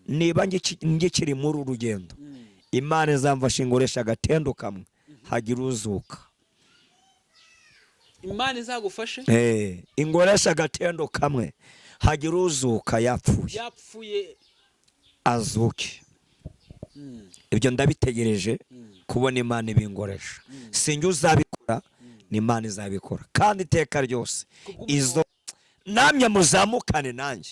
niba ngikiri muri urugendo Imana izamfasha ingoresha agatendo kamwe hagira uzuka. Imana izagufashe ingoresha agatendo kamwe hagira uzuka yapfuye azuke. Ibyo ndabitegereje kubona Imana ibingoresha. Sinjye uzabikora, ni Imana izabikora kandi iteka ryose. Izo namye muzamukane nanjye.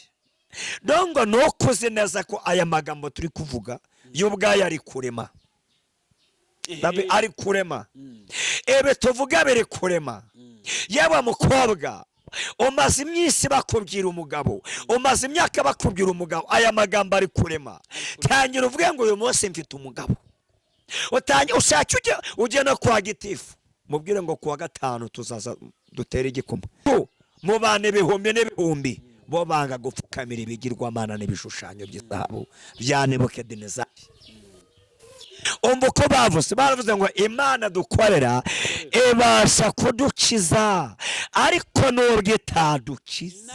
Dongo nukuzi neza ko aya magambo turi kuvuga y'ubwayo ari kurema. Ari kurema. Ebe tuvuga biri kurema. Yaba mukobwa umaze imyisi bakubwira umugabo, umaze imyaka bakubwira umugabo, aya magambo ari kurema. Tangira uvuge ngo uyu munsi mfite umugabo. Ushaka ujye no kwa gitifu mubwire ngo kuwa gatanu tuzaza dutere igikoma. Mu bane ibihumbi n'ibihumbi bo banga gupfukamira ibigirwamana n'ibishushanyo by'izahabu bya Nebukadinezari. Umva uko bavuze ngo Imana dukorera ibasha kudukiza, ariko nubwo itadukiza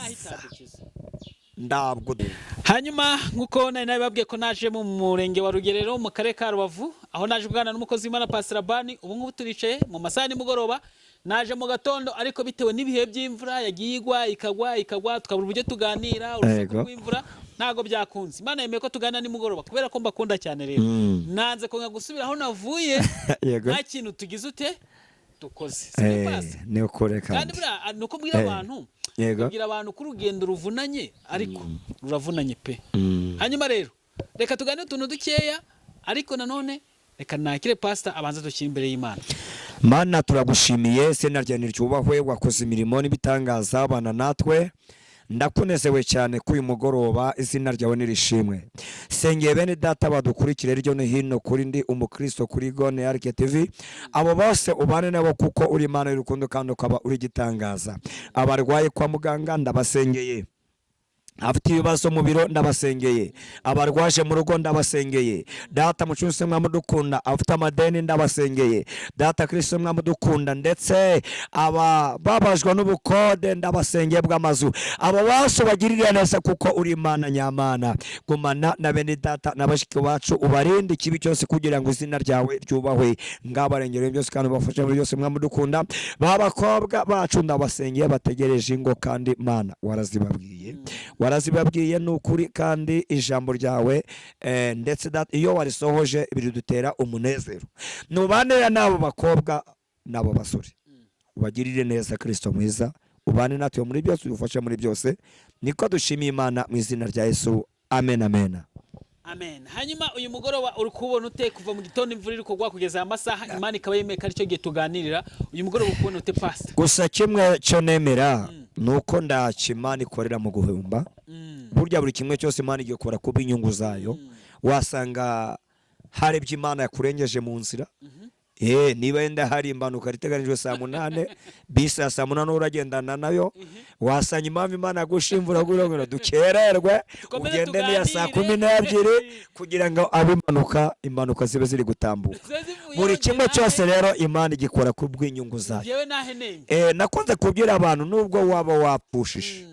ndabwo. Hanyuma nkuko nari nababwiye ko naje mu murenge wa Rugerero mu karere ka Rubavu, aho naje kuganira n'umukozi w'Imana Pastor Bani. Ubu ngubu turicaye mu masaha nimugoroba. Naje mu gatondo ariko bitewe n'ibihe by'imvura yagiye ikagwa tukabura uburyo tuganira, urusaku rw'imvura ntago byakunze. Imana yemeye ko tuganira nimugoroba kubera ko mbakunda cyane rero. Nanze ko gusubira aho navuye nta kintu tugize ute dukoze. Ni ukore kandi bura nuko mbwira abantu kugira abantu ku rugendo ruvunanye ariko ruravunanye pe. Hanyuma rero reka tuganire utuntu dukeya, ariko nanone reka nakire Pastor abanza dushyira imbere y'Imana. Mana turagushimiye, izina ryawe niryubahwe, wakoze imirimo n'ibitangaza abana natwe. Ndakunezewe cyane ko uyu mugoroba izina ryawe nirishimwe. Sengeye bene data badukurikire ryo no hino kuri ndi umukristo kuri Gone Ark TV, abo bose ubane nabo kuko uri Imana y'urukundo kandi ukaba uri gitangaza. Abarwaye kwa muganga ndabasengeye, afite ibibazo mu biro ndabasengeye, abarwaje mu rugo ndabasengeye. Data mucunse mwamudukunda, afite amadeni ndabasengeye. Data Kristo mwamudukunda, ndetse ababajwe n'ubukode ndabasengeye bw'amazu. Abo bose bagirira neza kuko uri Imana nyamana. Gumana na bene data n'abashiki bacu, ubarinde ikibi cyose kugira ngo izina ryawe ryubahwe. Ngabarengere byose kandi bafashe muri byose mwamudukunda. Babakobwa bacu ndabasengeye bategereje ingo kandi Mana warazibabwiye n'ukuri kandi ijambo ryawe ndetse iyo warisohoje biridutera umunezero. Nubanira nabo bakobwa nabo basore, ubagirire neza Kristo mwiza, ubane natwe muri byose, udufashe muri byose. Niko dushimiye Imana mu izina rya Yesu, amen amen. Amen. Hanyuma uyu mugoroba uri kubona ute kuva mu gitondo imvura iri kugwa kugeza amasaha Imana ikaba yemeye ari cyo gihe tuganirira. Uyu mugoroba ukubona ute Pastor? Gusa kimwe cyo nemera nuko Imana ikorera mu guhumba. Burya buri kimwe cyose Imana igikora kuba inyungu zayo. Wasanga hari ibyo Imana yakurengeje mu nzira. Niba yenda hari imbanuka riteganijwe saa 8 bisi ya saa 8 uragendana nayo, wasanga impamvu Imana yagushimvura gurongora dukererwe ugende niya saa 12 kugira ngo imbanuka zibe ziri gutambuka. Buri kimwe cyose rero Imana igikora ku bw'inyungu zayo. Nakunze kubwira abantu nubwo waba wapushije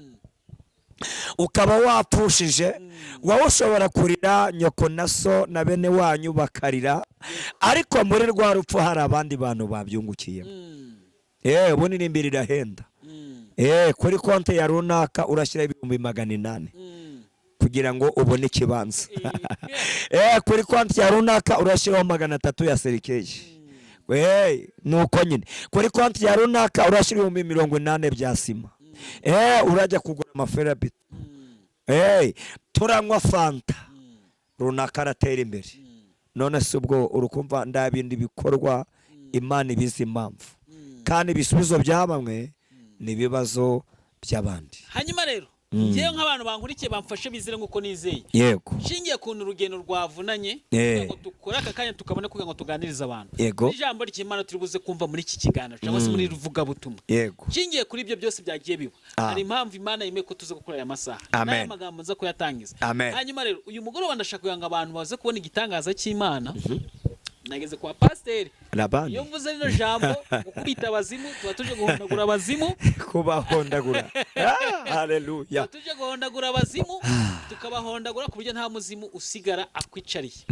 ukaba wapushije, wowe ushobora kurira, nyoko na so na bene wanyu bakarira, ariko muri rwa rupfu hari abandi bantu babyungukiyemo. Ubundi n'imbere irahenda. Kuri konti ya runaka urashyira 800 kugira ngo ubone ikibanza. Kuri konti ya runaka urashyiraho 300 ya serikeje. Nuko nyine kuri konti ya runaka urashyira 80 bya sima. Urajya kugura amaferabito. Turanywa fanta runaka aratera imbere. None se ubwo urukumva ndabindi bikorwa Imana ibizi impamvu, kandi ibisubizo byabamwe nibibazo by'abandi. Hanyuma rero ngiye nk'abantu bankurikiye bamfashe bizire nguko nizeye. Yego. Shingiye kuntu urugendo rwavunanye ngo dukora akanya tukabone kugira ngo tuganirize abantu. Ijambo ry'Imana turi buze kumva muri iki kiganiro cyangwa se muri ruvuga butumwa. Yego. Shingiye kuri ibyo byose byagiye biba. Hari impamvu Imana yemeye ko tuze gukora aya masaha. N'aya magambo nza ko yatangiza. Hanyuma rero uyu mugoroba ndashaka kugira ngo abantu baze kubona igitangaza cy'Imana. nageze kwa pasiteri Labani iyo mvuze rino jambo gukubita abazimu tuba tuje guhondagura abazimu kubahondagura haleluya tuba tuje guhondagura abazimu tukabahondagura ku buryo nta muzimu usigara akwicariye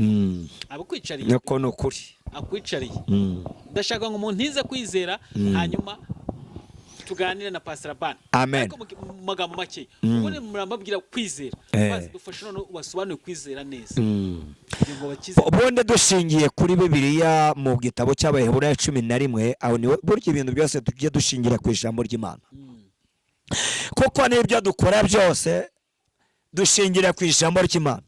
abukwicariye nuko nukuri akwicariye ndashaka ngo umuntu ntize kwizera hanyuma tuganire na Pastor Ban. Amen. Ariko mu magambo make ubone murambabwira kwizera bazi dufashe none ubasobanure kwizera neza ngo bakize. Ubundi dushingiye kuri Bibiliya mu gitabo cy'Abaheburayo 11 aho ni buryo ibintu byose tugiye dushingira ku ijambo ry'Imana kuko n'ibyo dukora byose dushingira ku ijambo ry'Imana.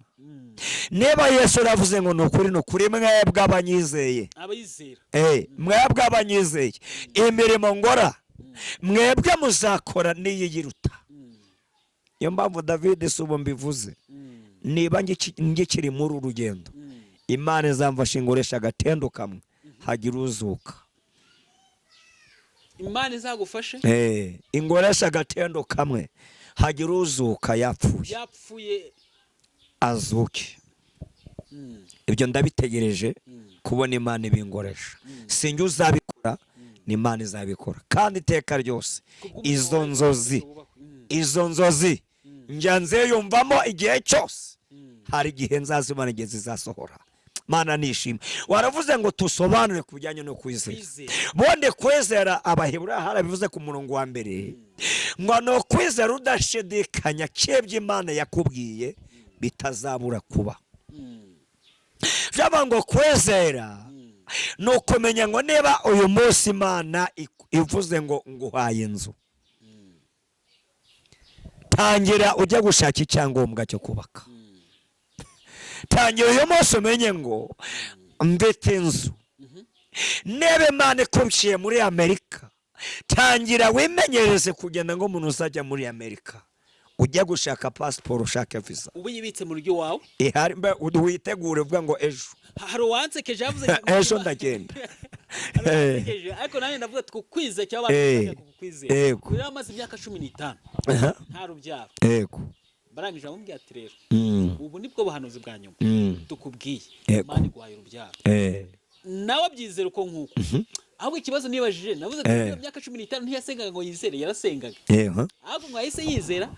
Niba Yesu yavuze ngo nukuri mwebwe abanyizeye abayizera mwebwe abanyizeye imirimo ngora mwebwe muzakora niyiyiruta. Iyo mpamvu David subo mbivuze niba ngikiri muri urugendo Imana izamfasha ingoresha agatendo kamwe hagira uzuka. Imana izagufashe ingoresha agatendo kamwe hagira uzuka yapfuye azuke. Ibyo ndabitegereje kubona Imana ibingoresha. Sinjye uzabikora ni Imana izabikora kandi iteka ryose izo nzozi njyanze yumvamo igihe cyose hari igihe nzazimana igihe zizasohora. Mana nishimye. Waravuze ngo tusobanure kubijyanye no kwizera. Bonde kwizera Abaheburayo harabivuze ku murongo wa mbere ngo no kwizera udashidikanya cyebye Imana yakubwiye bitazabura kuba. Byaba ngo kwizera no kumenya ngo niba uyu munsi Imana ivuze ngo nguhaye inzu tangira ujya gushaka icyangombwa cyo kubaka. Tangira uyu munsi umenye ngo mfite inzu. Nebe Imana ikubishiye muri Amerika tangira wimenyereze kugenda ngo umuntu uzajya muri Amerika ujya gushaka passport ushaka visa ubu yibitse mu rujyo wawe ihari witegure uvuga ngo ejo hari wansekeje yavuze ejo ndagenda ariko nanjye ndavuga tukwize cyangwa abantu kukwizera kuri amazi imyaka 15 nta rubyaro yego barangije amubwiye ati rero ubu nibwo buhanuzi bwa nyuma tukubwiye Imana igwaye urubyaro nawe byizera uko nkuko ahubwo ikibazo nibajije navuze ati iyo myaka 15 ntiyasengaga ngo yizere yarasengaga ahubwo ngo yahise yizera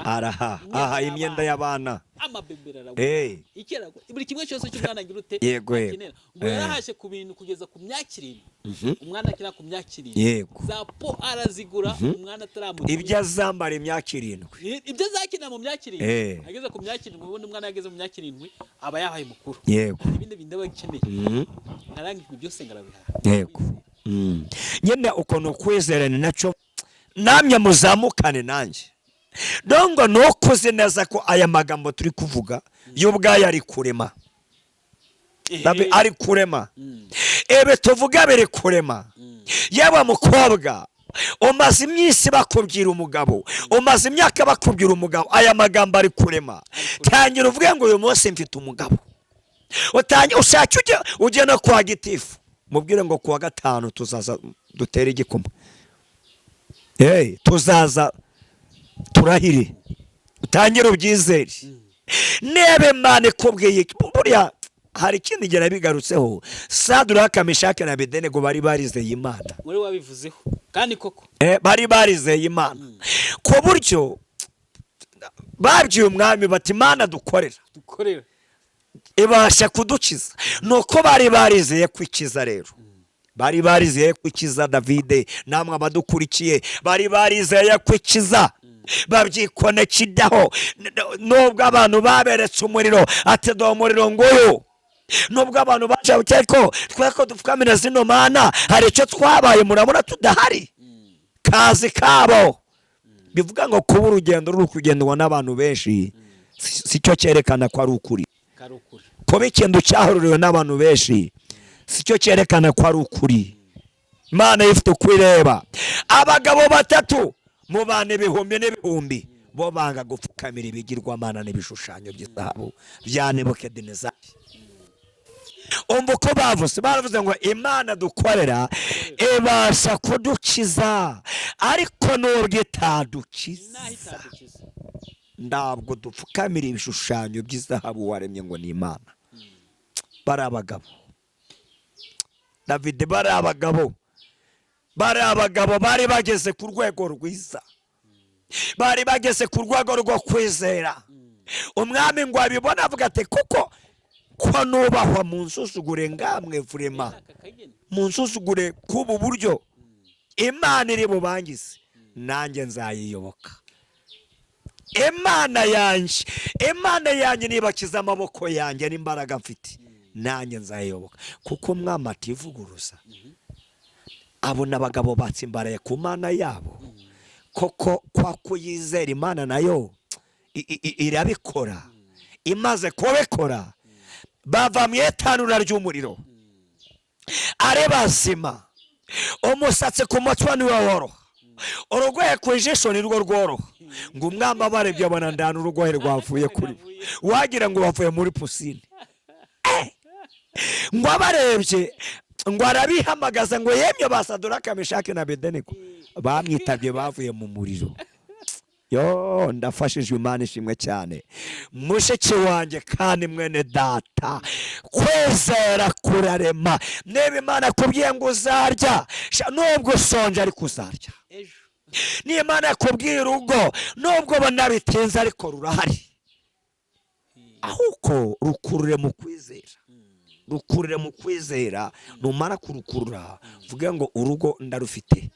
arahaha imyenda y'abana amabembera ikera buri kimwe cyose cy'umwana agira ute ngo yarahashye ku bintu kugeza ku myakiriro umwana akira ku myakiriro zapo arazigura umwana ataramugira ibyo azambara imyakiriro ibyo zakina mu myakiriro ageze ku myakiriro ubundi umwana yageze mu myakiriro aba yahaye mukuru ibindi bindi bakeneye narangije byose ngarabihaha nyene ukono kwizerana naco namye muzamukane nanje dongo nokuze neza ko aya magambo turi kuvuga y'ubwayo ari kurema ari kurema ebe tuvuga bere kurema yaba mukobwa umaze imyisi bakubwira umugabo umaze imyaka bakubwira umugabo aya magambo ari kurema tangira uvuge ngo uyu munsi mfite umugabo ushaka ujye no kwa gitifu mubwire ngo kuwa gatanu tuzaza dutere igikoma tuzaza turahire utangira ubyizere nebe Imana ikubwiye buriya hari ikindi gera bigarutseho Saduraka Meshaki na Abedenego bari barizeye Imana muri wabivuzeho kandi koko bari barizeye Imana ku buryo babwiye umwami bati Imana dukorera ibasha kudukiza nuko bari barizeye kwikiza rero bari barizeye kwikiza David namwe abadukurikiye bari barizeye kwikiza babyikonekidaho nubwo abantu baberetse umuriro ati do umuriro nguyu nubwo abantu baje cyeko tweko dupfukamira zino Mana hari icyo twabaye murabona tudahari kazi kabo bivuga ngo kuba urugendo ruri kugendwa n'abantu benshi sicyo cyerekana ko ari ukuri ko bikendo cyahururiwe n'abantu benshi sicyo cyerekana ko ari ukuri. Imana ifite kwireba abagabo batatu mu bane ibihumbi n'ibihumbi bo banga gupfukamira ibigirwamana n'ibishushanyo by'izabo bya Nebukadinezari. Umva uko bavuze ngo Imana dukorera ibasha kudukiza ariko nubwo itadukiza ntabwo dupfukamira ibishushanyo by'izahabu waremye ngo ni Imana. bari abagabo David, bari abagabo bari bageze ku rwego rwiza, bari bageze ku rwego rwo kwizera. Umwami ngo abibona avuga ati kuko ko nubahwa mu nsuzugure ngamwe vrema, mu nsuzugure k'ubu buryo Imana iri bubangize, nanjye nzayiyoboka. Imana yanjye nibakiza amaboko yanjye n'imbaraga mfite, nanjye nzayiyoboka. Kuko umwami ativuguruza, abona abagabo batsimbaraye ku Mana yabo. Koko kwa kuyizera Imana nayo irabikora. Imaze kubikora, bava mu itanura ry'umuriro ari bazima. Umusatsi ku mutwe niwe woroha, urugohe ku ijisho ni rwo rworoha. Ngo umwami abarebye abona ndana urugohe rwavuye kuri wagira ngo bavuye muri pusine. Ngo abarebye ngo arabihamagaza ngo yemye ba Saduraka, Meshaki na Abedenego, bamwitabye bavuye mu muriro. Yo, ndafashijwe, Imana ishimwe cyane. Mushiki wanjye kandi mwene data, kwizera kurarema. Niba Imana kubwiye ngo uzarya, nubwo usonje ariko uzarya. Niba Imana kubwiye urugo, nubwo banabitinze ariko rurahari. Ahubwo rukurure mu kwizera, rukurure mu kwizera. Numara kurukurura vuga ngo urugo ndarufite.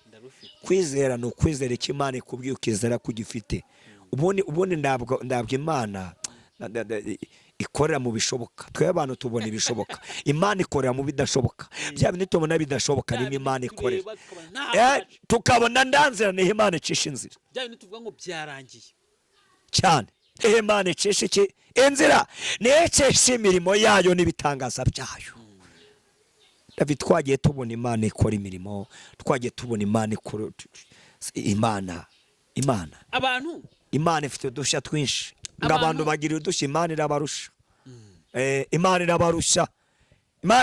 Kwizera no kwizera icyo Imana ikubwiye ukizera kugifite. Ubundi ndabwo Imana ikorera mu bishoboka. Twe abantu tubona ibishoboka, Imana ikorera mu bidashoboka. Bya bintu tubona bidashoboka ni Imana ikorera. Tukabona ndanzira ni Imana icisha inzira. Bya bintu tuvuga ngo byarangiye cyane. Imana icisha iki inzira, nicisha imirimo yayo n'ibitangaza byayo. David, twagiye tubona Imana ikora imirimo, twagiye tubona Imana ikora Imana ifite udushya twinshi. Ngo abantu bagira udushya, Imana irabarusha. Imana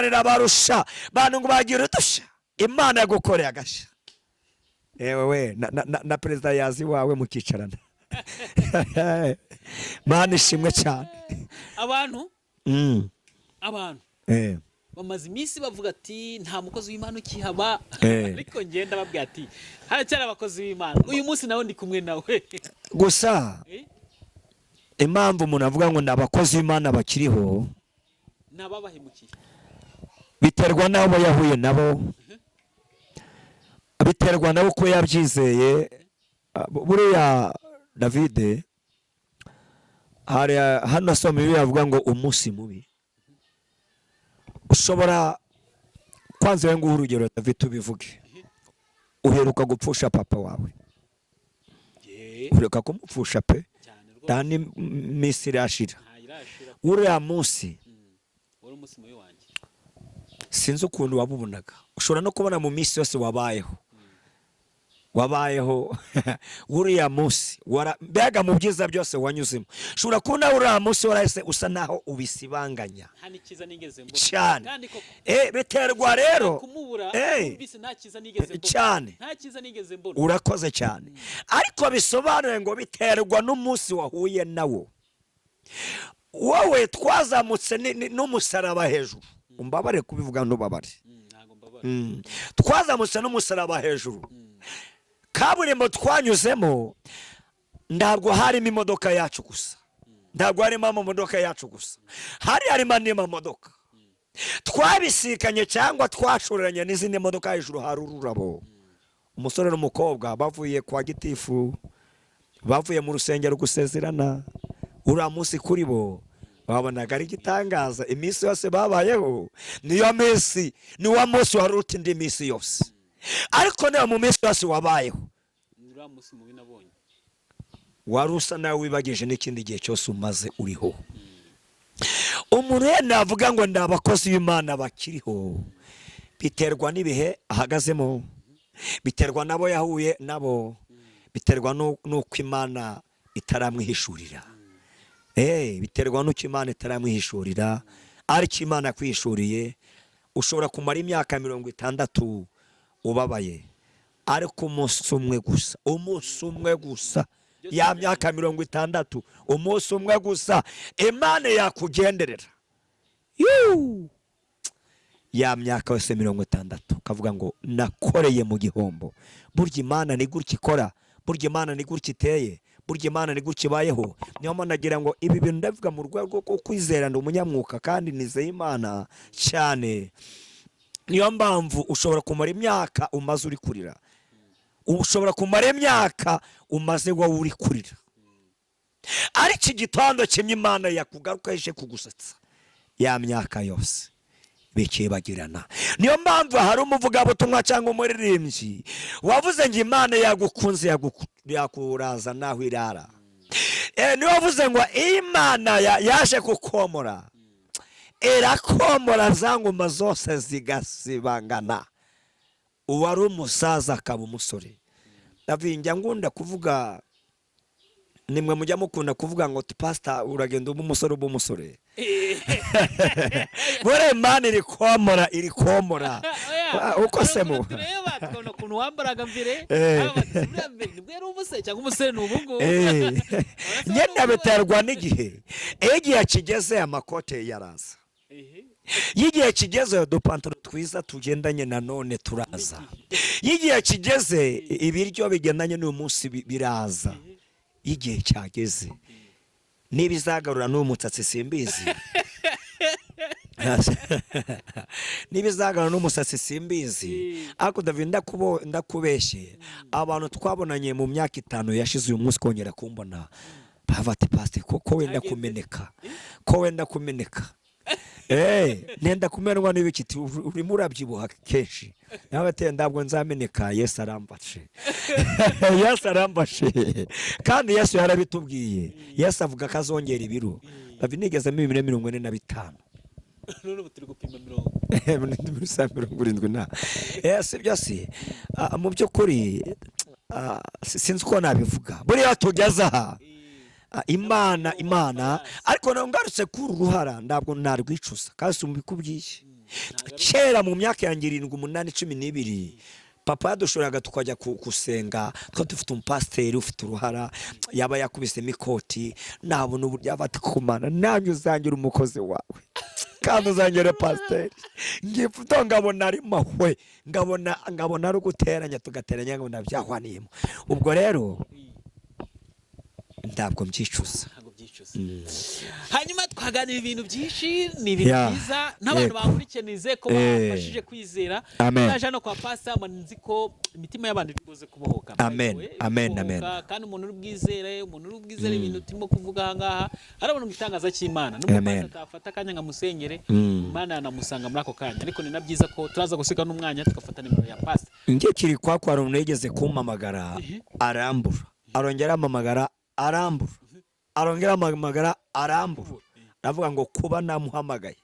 irabarusha, bantu ngo bagira udushya, Imana yagukoreye agashya. Ewe na perezida yazi wawe mukicarana. Imana ishimwe cyane. Abantu bamaze iminsi bavuga ati nta mukozi w'Imana ukihaba, ariko ngenda babwira ati haracyari abakozi b'Imana. Uyu munsi nawe ndi kumwe nawe. Gusa impamvu umuntu avuga ngo n'abakozi b'Imana bakiriho, nababahemukiye, biterwa n'abo yahuye nabo, biterwa nabo ko yabyizeye. Buriya David, hano asoma ibi yavuga ngo umunsi mubi ushobora kwanza ngo urugero David tubivuge, uheruka gupfusha papa wawe, uheruka kumupfusha pe dani misi irashira. Uriya munsi sinzi ukuntu wabubonaga. Ushobora no kubona mu minsi yose wabayeho uriya munsi mbega mu byiza byose wanyuzemo. Ushobora kubona uriya munsi warahise usa naho ubisibanganya cyane. Biterwa rero cyane, urakoze cyane. Ariko bisobanuye ngo biterwa n'umunsi wahuye nawo. Wowe twazamutse n'umusaraba hejuru, umbabare kubivuga ntubabare. Twazamutse n'umusaraba hejuru. Kaburimbo twanyuzemo ntabwo harimo imodoka yacu gusa, ntabwo harimo amamodoka yacu gusa, harimo n'amamodoka. Twabisikanye cyangwa twashoreranye n'izindi modoka hejuru. Hari ururabo, umusore n'umukobwa bavuye kwa gitifu, bavuye mu rusengero gusezerana. Uriya munsi kuri bo babonaga ari igitangaza. Iminsi yose babayeho niyo minsi, niwo munsi wari uruta indi minsi yose. Ariko niyo mu minsi yose wabayeho wari usa nawe wibagije n'ikindi gihe cyose umaze uriho. Umuntu navuga ngo ndi abakozi b'Imana bakiriho, biterwa n'ibihe ahagazemo, biterwa nabo yahuye nabo, biterwa n'uko Imana itaramwihishurira. Biterwa n'uko Imana itaramwihishurira. Ariko Imana kwihishuriye, ushobora kumara imyaka 60 ubabaye, ariko umunsi umwe gusa ya myaka 60, umunsi umwe gusa Imana yakugenderera. ya myaka yose 60 kavuga ngo nakoreye mu gihombo. Burya Imana ni gutya ikora, burya Imana ni gutya iteye, burya Imana ni gutya ibayeho. Niyo mpamvu nagira ngo ibi bintu ndavuga mu rwego rwo kwizera, ndi umunyamwuka kandi nizeye Imana cyane. Niyo mpamvu ushobora kumara imyaka umaze uri kurira, ushobora kumara imyaka umaze wowe uri kurira, ariko igitondo kimwe Imana yakugaruka ije kugusetsa ya myaka yose bikibagirana. Niyo mpamvu hari umuvugabutumwa cyangwa umuririmbyi wavuze ngo Imana yagukunze yakuraza naho irara. Niyo wavuze ngo Imana yaje kukomora, irakomora za ngoma zose zigasibangana. Uwari umusaza akaba umusore. Ndavinjya ngunda kuvuga, nimwe mujya mukunda kuvuga ngo pastor uragenda umusore umusore. Bore Imana iri komora uko semo tureba tukabona ukuntu wambaraga mbere nibwo yari umusore cyangwa umusore n'ubungu. Nyenda biterwa n'igihe. Igihe kigeze amakote yaraza, yigihe kigeze udupantaro twiza tugendanye nanone turaza, yigihe kigeze ibiryo bigendanye n'uyu munsi biraza, igihe cyageze nibizagarura n'umutsatsi simbizi. Nibizagarura n'umusatsi simbizi. Ako David ndakubeshye, abantu twabonanye mu myaka 5 yashize uyu munsi kongera kumbona bavati pastor ko wenda kumeneka, ko wenda kumeneka. Nenda kumenwa n'ibikiti urimo urabyibuha kenshi. Nawe ate ndabwo nzameneka. Yesu arambashe. Yesu arambashe. Kandi Yesu yarabitubwiye. Yesu avuga kazongera ibiro. Bavinigeze 245. None butiri gupima 70 na. Yesu byose mu byukuri sinzi ko nabivuga. Buriya tugeze aha Imana ariko nongarutse kuri ruhara ndabwo narwicuza kasi umbikubwiye. Kera mu myaka ya 7 8 12 papa yadushoraga tukajya kusenga, twa dufite umupasiteri ufite uruhara yaba yakubise mikoti, nabona uburyo abati kumana nanyu uzangira umukozi wawe kandi uzangire pasiteri. Ngifuto ngabona ari mahwe, ngabona ari guteranya tugateranya ngo nabyahwaniyemo. Ubwo rero ndabwo mbyicuza. Hanyuma twaganira ibintu byinshi, ni ibintu byiza n'abantu bakurikenize ko bafashije kwizera. Naje no kwa pastor nzi ko imitima y'abantu iribuze kubohoka. Amen. Kandi umuntu uri bwizere, ibintu turimo kuvuga aha ngaha arabona igitangaza cy'Imana. N'umupastor atafata kanya ngamusengere, Imana yanamusanga muri ako kanya. Ariko ni nabyiza ko turaza gusiga n'umwanya tugafata nimero ya pastor. Ngiye kiri kwa umuntu yigeze kumpamagara arambura, arongera amamagara arambura, arongera amagara arambura. Ndavuga ngo kuba namuhamagaye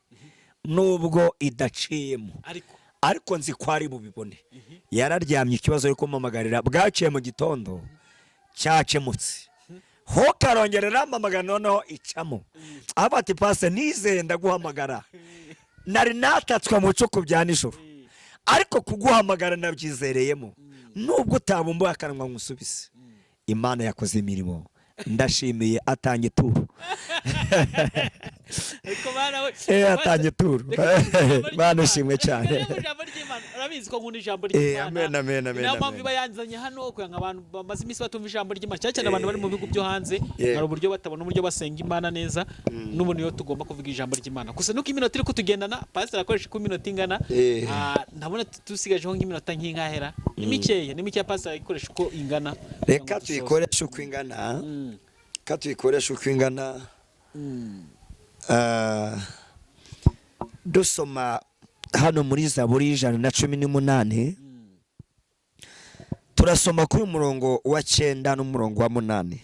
nubwo idaciyemo ariko nzi ko ari bubibone. Yararyamye ikibazo yo kumamagarira bwaciye mu gitondo cyakemutse. Ho karongerera amamagara noneho icamo. Abati pastor nizeye ndaguhamagara. Nari natatswe mu cuku bya nijoro. Ariko kuguhamagara nabyizereyemo. Nubwo utabumbuye akanwa ngusubise. Imana yakoze imirimo. Ndashimiye atanye turu. Atanye turu. Bana shimwe cyane. Urabizi ko nkunda ijambo ry'Imana. Amen. Niyo mpamvu bayanzanye hano kugira abantu bamaze iminsi batumva ijambo ry'Imana, cyane abantu bari mu bihugu byo hanze, hari uburyo batabona uburyo basenga Imana neza. N'ubu niyo tugomba kuvuga ijambo ry'Imana. Gusa nuko iminota iri kutugendana, pastor akoresha ku minota ingana. Ndabona tusigajeho nk'iminota nk'inkahera. Ni mikeya pastor akoresha uko ingana. Reka tuyikoresha uko ingana. Katuyikoresha uko ingana. Dusoma hano muri Zaburi 118. Turasoma kuri umurongo wa 9 n'umurongo wa 8.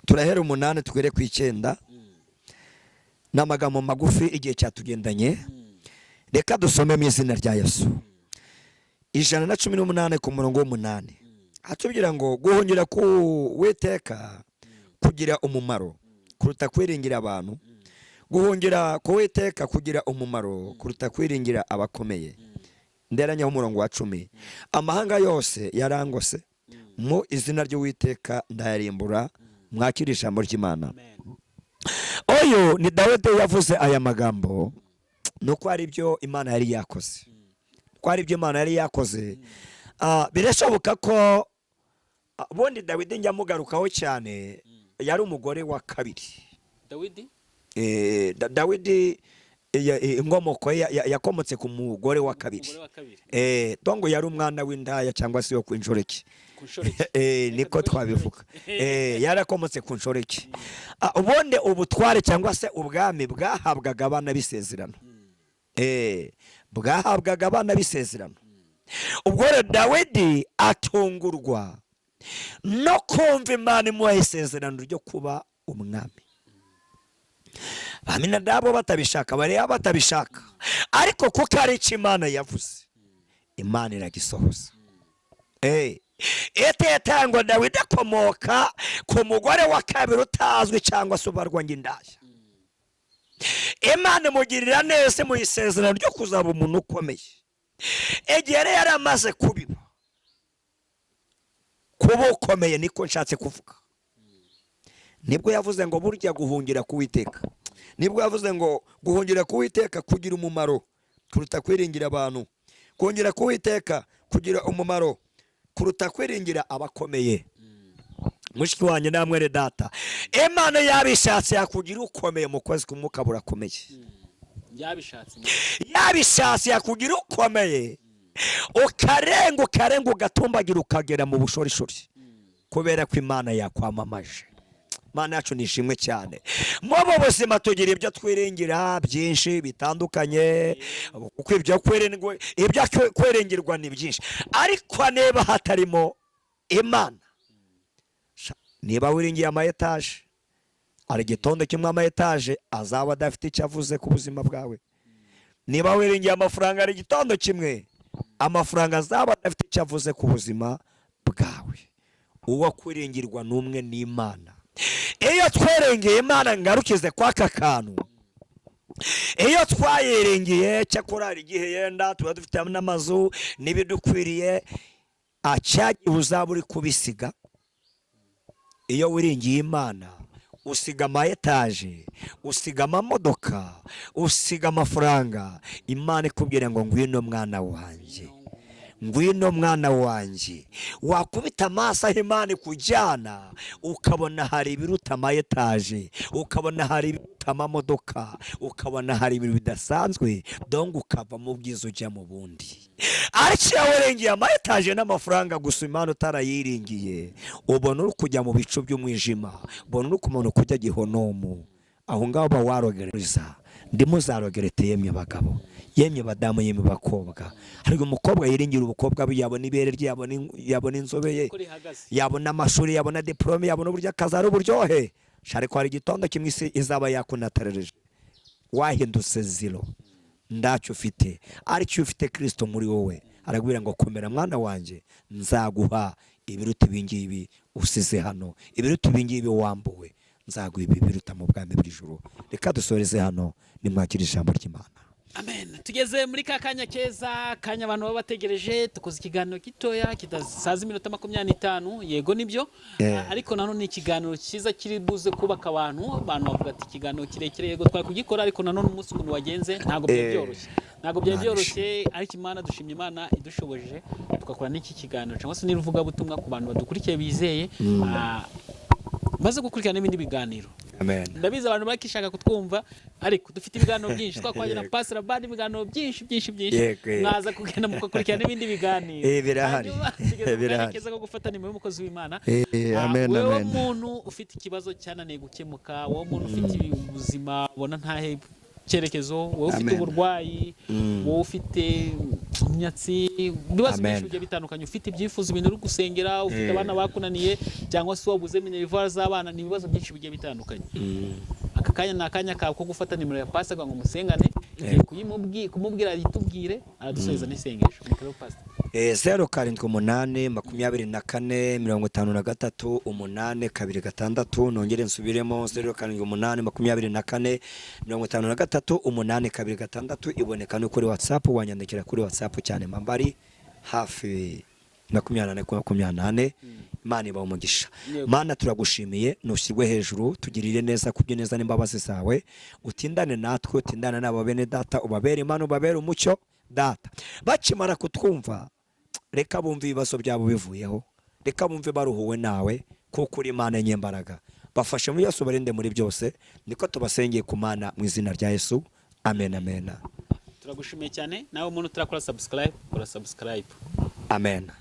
Turahera 8 tugere ku 9. N'amagambo magufi igihe cyatugendanye. Reka dusome mu izina rya Yesu. 118 ku murongo wa 8. Atubwira ngo guhongera ku Uwiteka kugira umumaro kuruta kwiringira abantu. Guhongera ku Uwiteka kugira umumaro kuruta kwiringira abakomeye. Nderanyaho umurongo wa 10. Amahanga yose yarangose mu izina ry'Uwiteka ndayarimbura. Mwakira ijambo ry'Imana. Oyo ni Dawidi yavuze aya magambo nuko ari byo Imana yari yakoze, ko ari byo Imana yari yakoze. Birashoboka ko ubundi Dawidi njyamugarukaho cyane, yari umugore wa kabiri. Dawidi inkomoko yakomotse ku mugore wa kabiri. Dongo yari umwana w'indaya cyangwa se yo ku inshoreke, niko twabivuga. Yarakomotse ku nshoreke. Ubundi ubutware cyangwa se ubwami bwahabwaga abana b'isezerano, bwahabwaga abana b'isezerano. Ubwo rero Dawidi atungurwa no kumva Imana imuha isezerano ryo kuba umwami. Aminadabu batabishaka, bariya batabishaka, ariko kuko ari icyo Imana yavuze, Imana iragisohoza. Yatangwa Dawidi akomoka ku mugore wa kabiri utazwi cyangwa se ubarwa ng'indaya. Imana imugirira neza mu isezerano ryo kuzaba umuntu ukomeye. Igihe yari amaze kubiba, kuba ukomeye niko nshatse kuvuga, nibwo yavuze ngo burya guhungira ku Uwiteka, nibwo yavuze ngo guhungira ku Uwiteka kugira umumaro kuruta kwiringira abantu, guhungira ku Uwiteka kugira umumaro kuruta kwiringira abakomeye. Mushiki wanjye namwe data, Imana yabishatse yakugira ukomeye mu kwezi kumwuka burakomeye. Yabishatse yakugira ukomeye, ukarenga ugatumbagira ukagera mu bushorishori, kubera ko Imana yakwamamaje. Imana yacu nishimwe cyane. Mu buzima tugira ibyo twiringira byinshi bitandukanye, kuko ibyo kwiringirwa ni byinshi, ariko niba hatarimo Imana, niba wiringiye ama etaje, ari igitondo kimwe ama etaje azaba adafite icyo avuze ku buzima bwawe. Niba wiringiye amafaranga, ari igitondo kimwe amafaranga azaba adafite icyo avuze ku buzima bwawe. Uwo kwiringirwa n'umwe n'Imana. Iyo twerengeye Imana, ngarukize kwa aka kantu, iyo twayirengeye cyakora hari igihe yenda tuba dufite n'amazu n'ibidukwiriye, acyagiye uzaba uri kubisiga. Iyo wiringiye Imana, usiga ama etaje, usiga amamodoka, usiga amafaranga. Imana ikubwira ngo ngwino mwana wanjye, ngwino mwana wanjye. Wakubita amaso aho Imana ikujyana, ukabona hari ibiruta ama etaje, ukabona hari ibiruta amamodoka, ukabona hari ibintu bidasanzwe, donc ukava mu bwiza ujya mu bundi. Ariko werengeye ama etaje n'amafaranga gusa, Imana utarayiringiye, ubona uri kujya mu bicu by'umwijima, ubona uri kumuntu kujya Gihonomu. Aho ngaho ba warogereza, ndimo zarogerete yemye bagabo, yemye badamu, yemye bakobwa. Hari umukobwa yiringira ubukobwa bwe, yabona ibere rye, yabona inzobe ye, yabona amashuri, yabona diplome, yabona uburyo akazi ari uburyohe. Ariko hari igitondo kimwe isi izaba yakunaterereje, wahindutse zero, ndacyo ufite. Aricyo ufite Kristo muri wowe, aragwira ngo komera mwana wanjye, nzaguha ibiruta ibingibi usize hano, ibiruta ibingibi wambuwe, nzaguha ibi biruta mu bwami bw'ijuru. Reka dusoreze hano, nimwakira ijambo ry'Imana. Amen. Tugeze muri ka kanya keza, kanya abantu baba bategereje. Tukoze ikiganiro gitoya kidasaza iminota 25. Yego nibyo, ariko nanone ni ikiganiro cyiza kiri buze kubaka abantu bavuga ati ikiganiro kirekire, yego twari kugikora, ariko nanone umunsi ukuntu wagenze ntago byoroshye, ntago byoroshye. Ariko Imana, dushimye Imana idushoboje tukakora n'iki kiganiro cyangwa se niruvuga butumwa ku bantu badukurikiye bizeye, maze gukurikirana n'ibindi biganiro. Amen. Ndabizi abantu bakishaka kutwumva, ariko dufite ibiganiro byinshi. Twakwagera na Pastor Bani, ibiganiro byinshi. Mwaza kugenda mukakurikirana n'ibindi biganiro. Birahari. Keza ko gufatana imirimo y'umukozi w'Imana. Amen. Wowe umuntu ufite ikibazo cyananiye gukemuka, wowe umuntu ufite ubuzima ubona ntahe cyerekezo, wowe ufite uburwayi, wowe ufite imyatsi, ibibazo byinshi bigiye bitandukanye, ufite ibyifuzo, ibintu uri gusengera, ufite abana bakunaniye, cyangwa se wabuze minerval z'abana, ni ibibazo byinshi bigiye bitandukanye. Aka kanya ni akanya kawe ko gufata nimero ya Pastor ngo musengane, kumubwira yitubwire, aradusoheza n'isengesho. Mukuru Pastor. 0788538226, nongere nsubiremo 0788538226, iboneka no kuri WhatsApp, wanyandikira kuri WhatsApp cyane mambari hafi 24 Imana iba umugisha. Yego. Mana turagushimiye, nushyirwe hejuru, tugirire neza kubyo neza n'imbabazi zawe, utindane natwe, utindane n'abo bene data, ubabere Imana, ubabere umucyo data. Bakimara kutwumva, reka bumve ibibazo byabo bivuyeho, reka bumve baruhuwe nawe, kuko uri Imana nyembaraga. Bafashe muri Yesu, barinde muri byose, niko tubasengeye ku Mana mu izina rya Yesu. Amen, amen. Turagushimiye cyane. Nawe umuntu utarakora subscribe, kora subscribe. Amen.